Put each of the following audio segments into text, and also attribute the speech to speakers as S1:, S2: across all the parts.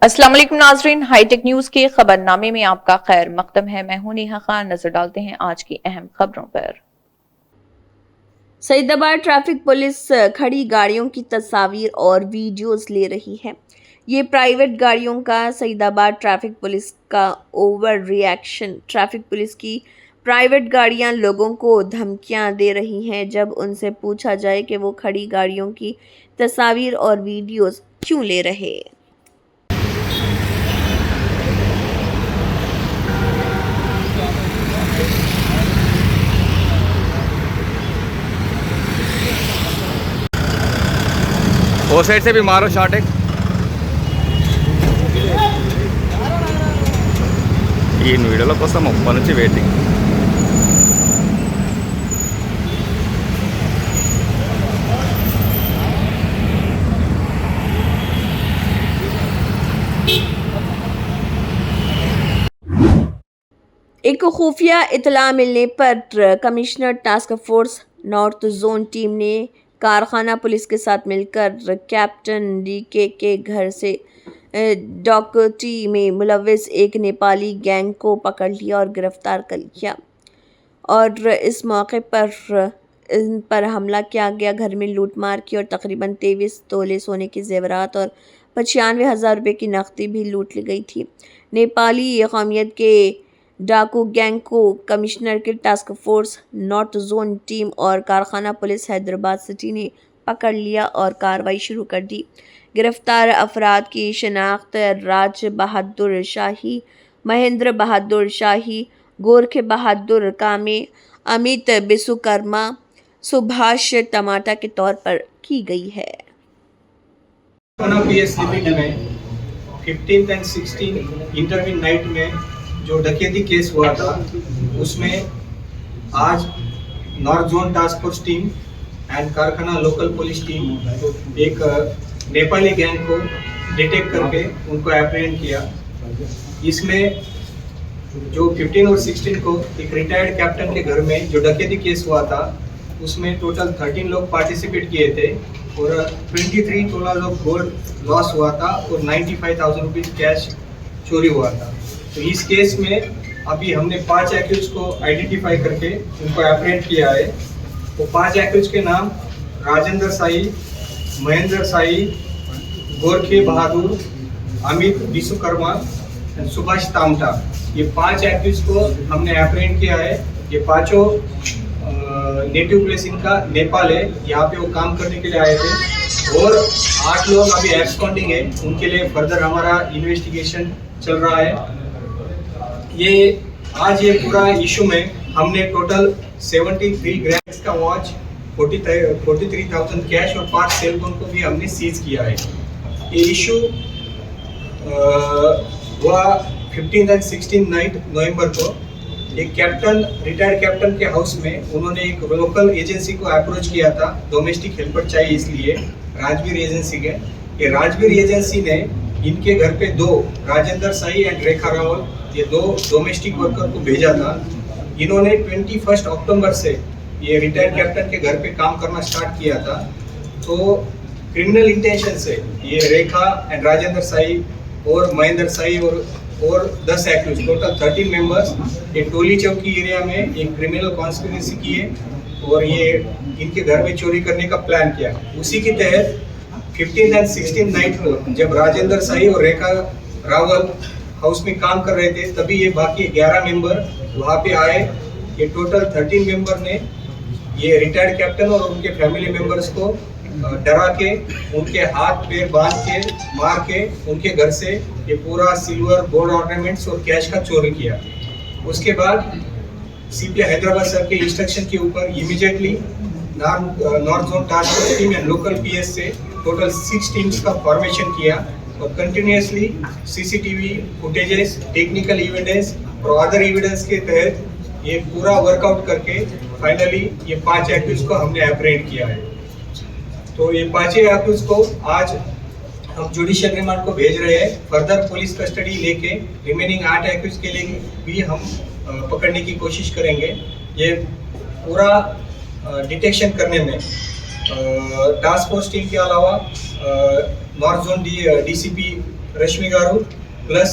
S1: अस्सलाम वालेकुम नाजरीन, हाईटेक न्यूज के खबरनामे में आपका खैर मकदम है। मैं हूं नेहा खान। नजर डालते हैं आज की अहम खबरों पर।
S2: सईदाबाद ट्रैफिक पुलिस खड़ी गाड़ियों की तस्वीर और वीडियोस ले रही है। ये प्राइवेट गाड़ियों का सईदाबाद ट्रैफिक पुलिस का ओवर रिएक्शन। ट्रैफिक पुलिस की प्राइवेट गाड़ियां लोगों को धमकियां दे रही हैं जब उनसे पूछा जाए कि वो खड़ी गाड़ियों की तस्वीर और वीडियोस क्यों ले रहे।
S3: वो साइड से भी मारो शॉट एक। ఈ వీడియోల కోసం అప్పటి నుంచి వెయిటింగ్।
S2: एक खुफिया इतला मिलने पर commissioner task force north zone team ने कारखाना पुलिस के साथ मिलकर कैप्टन डीके के घर से डकैती में मुलविस एक नेपाली गैंग को पकड़ लिया और गिरफ्तार कर लिया। और इस मौके पर इन पर हमला किया गया। घर में लूटमार की और तकरीबन 23 तोले सोने के जेवरात और 95,000 रुपये की नकदी भी लूट ली गई थी। नेपाली कौमियत के डाकू गैंग को कमिश्नर के task force north zone team और कारखाना पुलिस हैदराबाद सिटी ने पकड़ लिया और कार्रवाई शुरू कर दी। गिरफ्तार अफराद की शनाख्त राज बहादुर शाही, महेंद्र बहादुर शाही, गोरखे बहादुर कामे, अमित बिसुकर्मा, सुभाष टमाटा के तौर पर की गई है।
S4: PS लिमिट में 15 एंड 16 इंटरविन नाइट में जो डकैती केस हुआ था उसमें आज north zone task force team and कारखाना लोकल पुलिस टीम एक नेपाली गैंग को डिटेक्ट करके उनको एप्रीहेंड किया। इसमें जो 15 और 16 को एक रिटायर्ड कैप्टन के घर में जो डकैती केस हुआ था उसमें टोटल 13 लोग पार्टिसिपेट किए थे और 23 तोला ऑफ गोल्ड लॉस हुआ था और 95,000 रुपीज कैश चोरी हुआ था। तो इस केस में अभी हमने 5 एक्यूज को आइडेंटिफाई करके उनको एप्रीहेंड किया है। वो 5 एक्यूज के नाम राजेंद्र साई, महेंद्र साई, गोरखे बहादुर, अमित विश्वकर्मा, सुभाष तामटा, ये 5 एक्यूज को हमने एप्रीहेंड किया है। ये पांचों नेटिव प्लेस इनका नेपाल है, यहाँ पे वो काम करने के लिए आए थे और 8 लोग अभी एब्सकॉन्डिंग है, उनके लिए फर्दर हमारा इन्वेस्टिगेशन चल रहा है। ये आज ये पूरा इशू में हमने टोटल 73 ग्राम्स का वॉच, 43,000 कैश और 5 सेल फोन को भी हमने सीज किया है। ये इशू हुआ 15 एंड 16 नाइट नवंबर को। एक कैप्टन, रिटायर्ड कैप्टन के हाउस में उन्होंने एक लोकल एजेंसी को अप्रोच किया था, डोमेस्टिक हेल्पर चाहिए इसलिए, राजवीर एजेंसी के। ये राजवीर एजेंसी ने इनके घर पे 2 राजेंद्र साई एंड रेखा रावल, ये 2 डोमेस्टिक वर्कर को भेजा था। इन्होंने 21 अक्टूबर से ये रिटायर्ड कैप्टन के घर पे काम करना स्टार्ट किया था। तो क्रिमिनल इंटेंशन से ये रेखा एंड राजेंद्र साई और महेंद्र साई और 10 एक्यूज, टोटल 13 मेंबर्स ये टोली चौकी एरिया में एक क्रिमिनल कॉन्स्पिरेसी की है और ये इनके घर में चोरी करने का प्लान किया। उसी के तहत 15 एंड 16 नाइट को जब राजेंद्र साई और रेखा रावल हाउस में काम कर रहे थे तभी ये बाकी 11 मेंबर वहाँ पे आए। ये टोटल 13 मेंबर ने ये रिटायर्ड कैप्टन और उनके फैमिली मेंबर्स को डरा के, उनके हाथ पैर बांध के, मार के उनके घर से ये पूरा सिल्वर, गोल्ड ऑर्नामेंट्स और कैश का चोरी किया। उसके बाद सीपीआई हैदराबाद सर के इंस्ट्रक्शन के ऊपर immediately north zone task force team and local PS से टोटल 6 टीम्स का फॉर्मेशन किया और continuously CCTV footages, technical evidence और अदर एविडेंस के तहत ये पूरा वर्कआउट करके फाइनली ये 5 एक्यूज को हमने एप्रीहेंड किया है। तो ये 5 एक्यूज को आज हम जुडिशियल रिमांड को भेज रहे हैं। फर्दर पुलिस कस्टडी लेके रिमेनिंग 8 एक्यूज के लिए भी हम पकड़ने की कोशिश करेंगे। ये पूरा डिटेक्शन करने में टास्क फोर्स टीम के अलावा north zone DCP Rashmi garu plus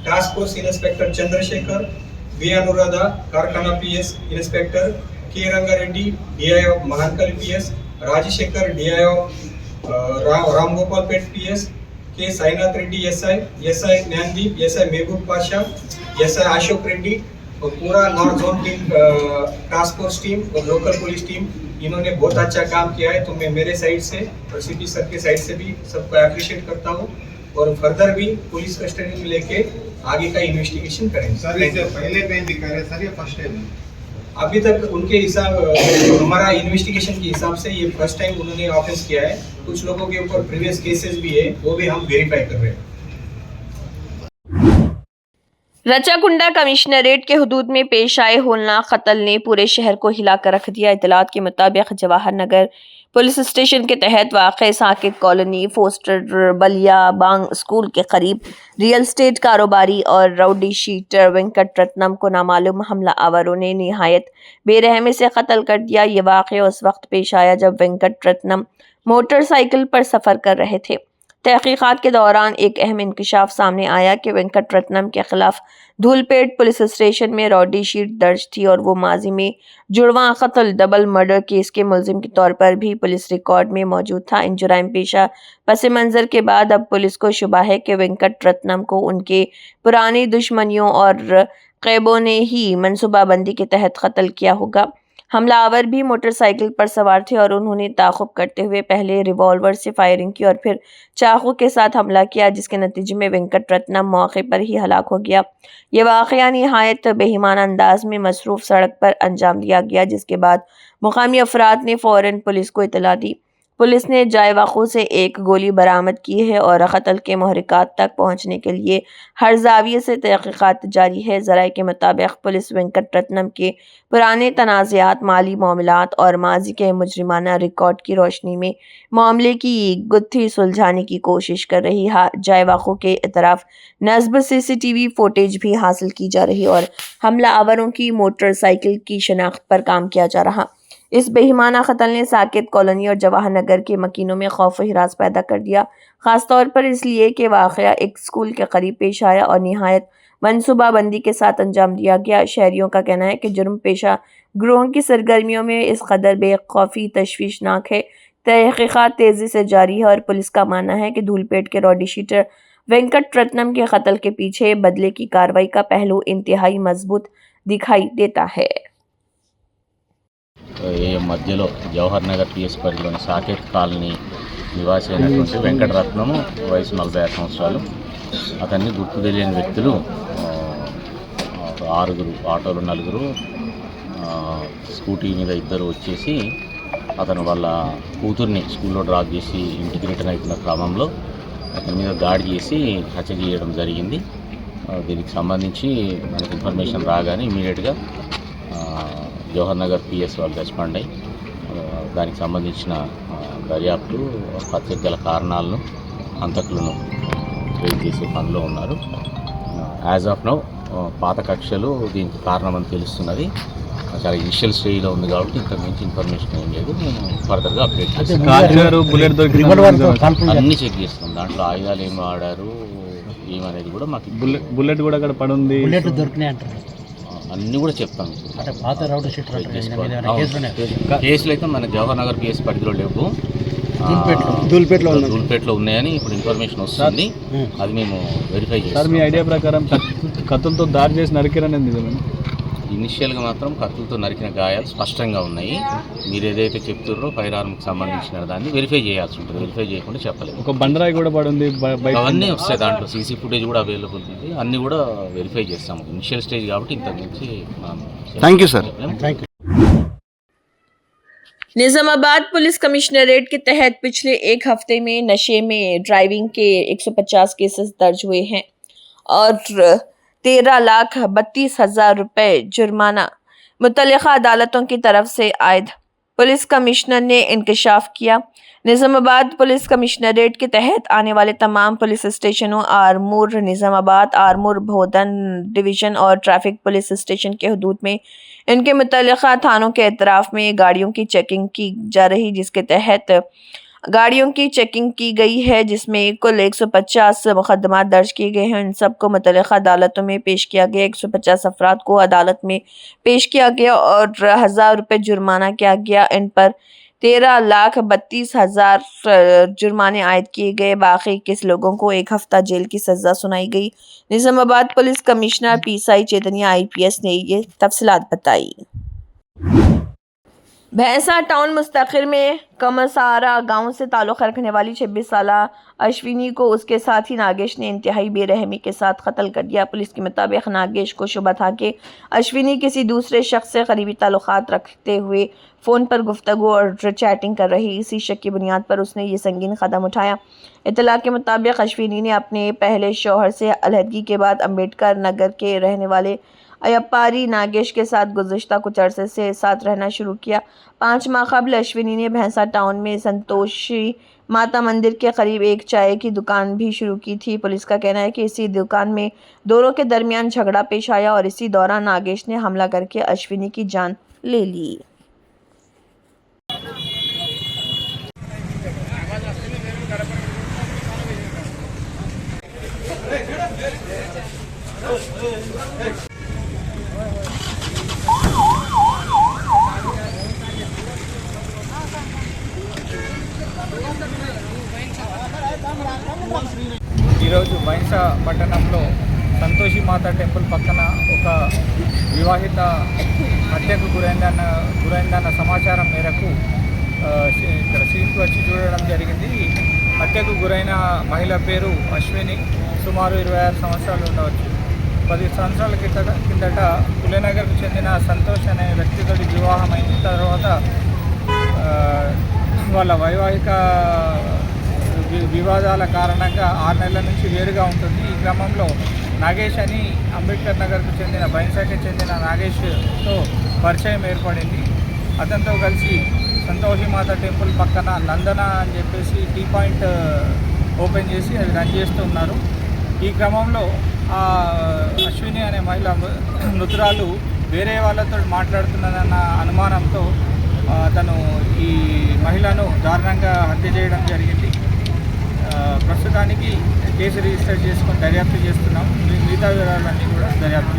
S4: task force inspector Chandrashekar, B Anuradha Karkhana PS inspector, K Rangareddy DI of Mahankal PS, Rajashekar DI of Ramgopalpet PS, K Sainath Reddy SI Gyandeep, SI Mehboob Pasha, SI Ashok Reddy और पूरा north zone team, task force team और local police team, इन्होंने बहुत अच्छा काम किया है। तो मैं मेरे साइड से और सीपी सर के साइड से भी सबको अप्रिशिएट करता हूँ और फर्दर भी पुलिस कस्टडी में लेके आगे का इन्वेस्टिगेशन करेंगे।
S5: सर इससे पहले कहीं दिखा रहे सर, ये फर्स्ट टाइम?
S4: अभी तक उनके हिसाब, हमारा इन्वेस्टिगेशन के हिसाब से ये फर्स्ट टाइम उन्होंने ऑफेंस किया है। कुछ लोगों के ऊपर प्रीवियस केसेस भी है, वो भी हम वेरीफाई कर रहे हैं।
S2: रचाकुंडा कमिश्नरेट के हुदूद में पेश आए होलनाक कत्ल ने पूरे शहर को हिलाकर रख दिया। इतलात के मुताबिक जवाहर नगर पुलिस स्टेशन के तहत वाक़ साकिब कॉलोनी फोस्टर बलिया बांग स्कूल के करीब रियल एस्टेट कारोबारी और राउडी शीटर वेंकट रत्नम को नामालूम हमला आवरों ने निहायत बेरहमी से कत्ल कर दिया। ये वाक़या उस वक्त पेश आया जब वेंकट रत्नम मोटरसाइकिल पर सफ़र कर रहे थे। तहकीकात के दौरान एक अहम इंकशाफ सामने आया कि वेंकट रत्नम के खिलाफ धूलपेट पुलिस स्टेशन में रॉडी शीट दर्ज थी और वो माजी में जुड़वा कत्ल डबल मर्डर केस के मुलजिम के तौर पर भी पुलिस रिकॉर्ड में मौजूद था। इन जुराइम पेशा पस मंज़र के बाद अब पुलिस को शुबा है कि वेंकट रत्नम को उनके पुरानी दुश्मनियों और कैबों ने ही मनसूबाबंदी के तहत कत्ल किया होगा। हमलावर भी मोटरसाइकिल पर सवार थे और उन्होंने ताक़ुब करते हुए पहले रिवॉल्वर से फायरिंग की और फिर चाकू के साथ हमला किया, जिसके नतीजे में वेंकट रत्नम मौके पर ही हलाक हो गया। ये वाक़या निहायत बेईमाना अंदाज में मसरूफ़ सड़क पर अंजाम दिया गया, जिसके बाद मुकामी अफराद ने फ़ौरन पुलिस को इतला दी। पुलिस ने जाए वक़ू से एक गोली बरामद की है और कत्ल के महरिकात तक पहुँचने के लिए हर जाविये से तहक़ीक़ात जारी है। ज़राए के मुताबिक पुलिस वेंकट रत्नम के पुराने तनाज़ात, माली मामलात और माजी के मुजरिमाना रिकॉर्ड की रोशनी में मामले की गुत्थी सुलझाने की कोशिश कर रही है। जाए वक़ू के इतराफ़ नस्ब CCTV फुटेज भी हासिल की जा रही और हमला आवरों की मोटरसाइकिल की शनाख्त पर काम किया जा रहा। इस बेईमाना कत्ल ने साकिब कॉलोनी और जवाहर नगर के मकीनों में खौफ व हिरास पैदा कर दिया, ख़ासतौर पर इसलिए कि वाक़या एक स्कूल के करीब पेश आया और निहायत मनसूबाबंदी के साथ अंजाम दिया गया। शहरियों का कहना है कि जुर्म पेशा गिरोह की सरगर्मियों में इस कदर बेखौफी तशवीशनाक है। तहक़ीक़ात तेज़ी से जारी है और पुलिस का मानना है कि धूलपेट के रॉडी शीटर वेंकट रत्नम के कत्ल के पीछे बदले की कार्रवाई का पहलू इंतहाई मजबूत दिखाई देता है।
S6: ఈ మధ్యలో జవహర్ నగర్ పిఎస్ పరిధిలోని సాకేత్ కాలనీ నివాసి అయినటువంటి వెంకటరత్నము వయసు 46 సంవత్సరాలు. అతన్ని గుర్తు తెలియని వ్యక్తులు 6 ఆటోలు 4 స్కూటీ మీద 2 వచ్చేసి అతను వాళ్ళ కూతుర్ని స్కూల్లో డ్రాప్ చేసి ఇంటికి రిటర్న్ అవుతున్న క్రమంలో అతని మీద దాడి చేసి హత్య చేయడం జరిగింది. దీనికి సంబంధించి మనకు ఇన్ఫర్మేషన్ రాగానే ఇమీడియట్గా జవహర్ నగర్ పిఎస్ వాళ్ళు రెస్పాండ్ అయ్యి దానికి సంబంధించిన దర్యాప్తు హత్యకు గల కారణాలను హంతకులను ట్రేస్ చేసే పనిలో ఉన్నారు. యాజ్ ఆఫ్ నౌ పాత కక్షలు దీనికి కారణమని తెలుస్తున్నది. చాలా ఇనిషియల్ స్టేజ్లో ఉంది కాబట్టి ఇంతకు మించి ఇన్ఫర్మేషన్ ఏం లేదు. మేము ఫర్దర్గా అప్డేట్ చేస్తాం. అన్నీ చెక్ చేస్తాం. దాంట్లో ఆయుధాలు ఏం వాడారు ఏమనేది కూడా మాకు
S3: బుల్లెట్ కూడా అక్కడ పడుంది,
S6: అన్నీ కూడా చెప్తాం. కేసులు అయితే మన జవహర్ నగర్ పిఎస్ పరిధిలో లేవు, ధూల్పేట్లో ఉన్నాయని ఇప్పుడు ఇన్ఫర్మేషన్ వస్తుంది. అది మేము వెరిఫై చేస్తాం.
S3: మీ ఐడియా ప్రకారం కత్తులతో దాడి చేసి నరికిరనేది నిజమేనా?
S6: ఇనిషియల్గా మాత్రం కత్తులతో నరికిన గాయాలు స్పష్టంగా ఉన్నాయి. మీరు ఏదైతే చెప్తున్నారో ఫైర్ ఆర్మ్కి సంబంధించిన దాన్ని వెరిఫై చేయాల్సి ఉంటుంది. వెరిఫై చేయకుండా చెప్పలేదు.
S3: ఒక బండరాయి కూడా పడుంది,
S6: అవన్నీ వస్తాయి. దాంట్లో సీసీ ఫుటేజ్ కూడా అవైలబుల్ ఉంది. అన్నీ కూడా వెరిఫై చేస్తాము. ఇనిషియల్ స్టేజ్ కాబట్టి ఇంతకు మించి మనం
S3: thank you sir.
S2: Nizamabad police commissionerate के तहत पिछले एक हफ्ते में नशे में ड्राइविंग के 150 केसेस दर्ज हुए हैं और 13,32,000 रुपये जुर्माना मुतल्लिक़ा अदालतों की तरफ से आयद। पुलिस कमिश्नर ने इंकशाफ किया। निज़ामाबाद पुलिस कमिश्नरेट के तहत आने वाले तमाम पुलिस स्टेशनों आरमूर निज़ामाबाद, आरमूर भोदन डिवीज़न और ट्रैफिक पुलिस स्टेशन के हदूद में इनके मुतल्लिक़ा थानों के एतराफ़ में गाड़ियों की चेकिंग की जा रही, जिसके तहत गाड़ियों की चेकिंग की गई है, जिसमें कुल 150 मुकदमा दर्ज किए गए हैं। इन सबको मुतल्लिक़ा अदालतों में पेश किया गया। 150 अफराद को अदालत में पेश किया गया और 1000 रुपये जुर्माना किया गया। इन पर 13,32,000 जुर्माने आयद किए गए। बाकी 21 लोगों को 1 हफ्ता जेल की सज़ा सुनाई गई। Nizamabad police commissioner PSI Chaitanya IPS ने ये तफसीलात बताई। भैंसा टाउन मुस्तकिर में कमसारा गांव से ताल्लुक़ रखने वाली 26 साला अश्विनी को उसके साथी नागेश ने इंतहाई बेरहमी के साथ कत्ल कर दिया। पुलिस के मुताबिक नागेश को शुबा था कि अश्विनी किसी दूसरे शख्स से करीबी ताल्लुक़ात रखते हुए फ़ोन पर गुफ्तगू और चैटिंग कर रही। इसी शक की बुनियाद पर उसने ये संगीन कदम उठाया। इत्तला के मुताबिक अश्विनी ने अपने पहले शौहर से अलहदगी के बाद अम्बेडकर नगर के रहने वाले अयप्पारी नागेश के साथ गुज़िश्ता कुछ अरसे से साथ रहना शुरू किया। 5 माह कबल अश्विनी ने भैंसा टाउन में संतोषी माता मंदिर के करीब एक चाय की दुकान भी शुरू की थी। पुलिस का कहना है कि इसी दुकान में दोनों के दरमियान झगड़ा पेश आया और इसी दौरान नागेश ने हमला करके अश्विनी की जान ले ली।
S3: ఈరోజు బైన్సా పట్టణంలో సంతోషి మాత టెంపుల్ పక్కన ఒక వివాహిత హత్యకు గురైందన్న సమాచారం మేరకు ఇక్కడ సీన్కి వచ్చి చూడడం జరిగింది. హత్యకు గురైన మహిళ పేరు అశ్విని, సుమారు 26 సంవత్సరాలు ఉండవచ్చు. 10 సంవత్సరాల కిందట పులేనగర్కు చెందిన సంతోష్ అనే వ్యక్తితో వివాహం అయిన తర్వాత వాళ్ళ వైవాహిక వివాదాల కారణంగా 6 నెలల నుంచి వేరుగా ఉంటుంది. ఈ క్రమంలో నాగేష్ అని అంబేద్కర్ నగర్కు చెందిన బైన్సాకి చెందిన నాగేష్తో పరిచయం ఏర్పడింది. అతనితో కలిసి సంతోషి మాత టెంపుల్ పక్కన నందన అని చెప్పేసి టీ పాయింట్ ఓపెన్ చేసి అది రన్ చేస్తూ ఉన్నారు. ఈ క్రమంలో అశ్విని అనే మహిళ మృతురాలు వేరే వాళ్ళతో మాట్లాడుతున్నదన్న అనుమానంతో తను ఈ మహిళను దారుణంగా హత్య చేయడం జరిగింది. ప్రస్తుతానికి కేసు రిజిస్టర్ చేసుకొని దర్యాప్తు చేస్తున్నాం. మిగతా వివరాలన్నీ కూడా దర్యాప్తు